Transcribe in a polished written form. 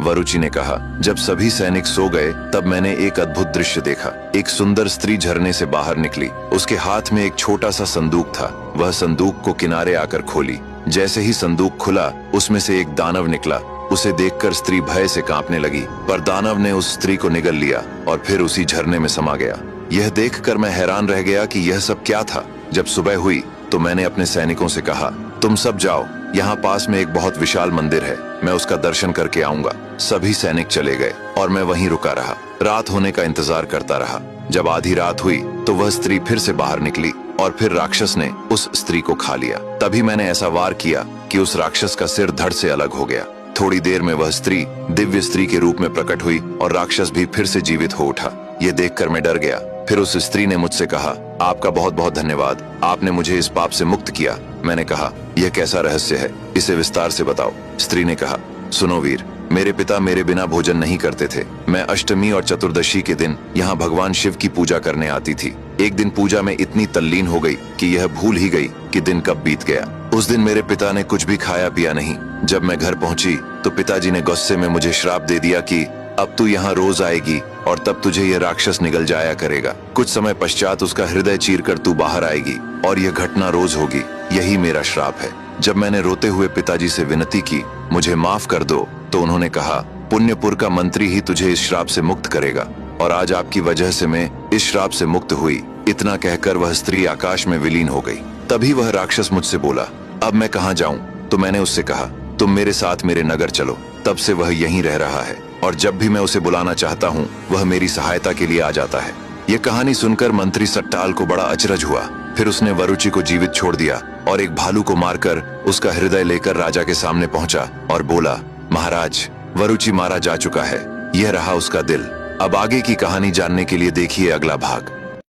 वरुचि ने कहा, जब सभी सैनिक सो गए तब मैंने एक अद्भुत दृश्य देखा। एक सुंदर स्त्री झरने से बाहर निकली। उसके हाथ में एक छोटा सा संदूक था। वह संदूक को किनारे आकर खोली। जैसे ही संदूक खुला, उसमें से एक दानव निकला। उसे देखकर स्त्री भय से कांपने लगी, पर दानव ने उस स्त्री को निगल लिया और फिर उसी झरने में समा गया। यह देखकर मैं हैरान रह गया कि यह सब क्या था। जब सुबह हुई तो मैंने अपने सैनिकों से कहा, तुम सब जाओ, यहाँ पास में एक बहुत विशाल मंदिर है, मैं उसका दर्शन करके आऊंगा। सभी सैनिक चले गए और मैं वहीं रुका रहा। रात होने का इंतजार करता रहा। जब आधी रात हुई तो वह स्त्री फिर से बाहर निकली और फिर राक्षस ने उस स्त्री को खा लिया। तभी मैंने ऐसा वार किया कि उस राक्षस का सिर धड़ से अलग हो गया। थोड़ी देर में वह स्त्री दिव्य स्त्री के रूप में प्रकट हुई और राक्षस भी फिर से जीवित हो उठा। ये देखकर मैं डर गया। फिर उस स्त्री ने मुझसे कहा, आपका बहुत बहुत धन्यवाद, आपने मुझे इस पाप से मुक्त किया। मैंने कहा, यह कैसा रहस्य है, इसे विस्तार से बताओ। स्त्री ने कहा, सुनो वीर, मेरे पिता मेरे बिना भोजन नहीं करते थे। मैं अष्टमी और चतुर्दशी के दिन यहाँ भगवान शिव की पूजा करने आती थी। एक दिन पूजा में इतनी तल्लीन हो गई कि यह भूल ही गई कि दिन कब बीत गया। उस दिन मेरे पिता ने कुछ भी खाया पिया नहीं। जब मैं घर पहुंची तो पिताजी ने गुस्से में मुझे श्राप दे दिया कि अब तू यहाँ रोज आएगी और तब तुझे यह राक्षस निगल जाया करेगा। कुछ समय पश्चात उसका हृदय चीरकर तू बाहर आएगी और यह घटना रोज होगी। यही मेरा श्राप है। जब मैंने रोते हुए पिताजी से विनती की, मुझे माफ कर दो, तो उन्होंने कहा, पुण्यपुर का मंत्री ही तुझे इस श्राप से मुक्त करेगा और आज आपकी वजह से मैं इस श्राप से मुक्त हुई। इतना कहकर वह स्त्री आकाश में विलीन हो गई। तभी वह राक्षस मुझसे बोला, अब मैं कहाँ जाऊं? तो मैंने उससे कहा, तुम मेरे साथ मेरे नगर चलो। तब से वह यहीं रह रहा है और जब भी मैं उसे बुलाना चाहता हूँ वह मेरी सहायता के लिए आ जाता है। यह कहानी सुनकर मंत्री सट्टाल को बड़ा अचरज हुआ। फिर उसने वरुचि को जीवित छोड़ दिया और एक भालू को मारकर उसका हृदय लेकर राजा के सामने पहुंचा और बोला, महाराज, वरुचि मारा जा चुका है, यह रहा उसका दिल। अब आगे की कहानी जानने के लिए देखिए अगला भाग।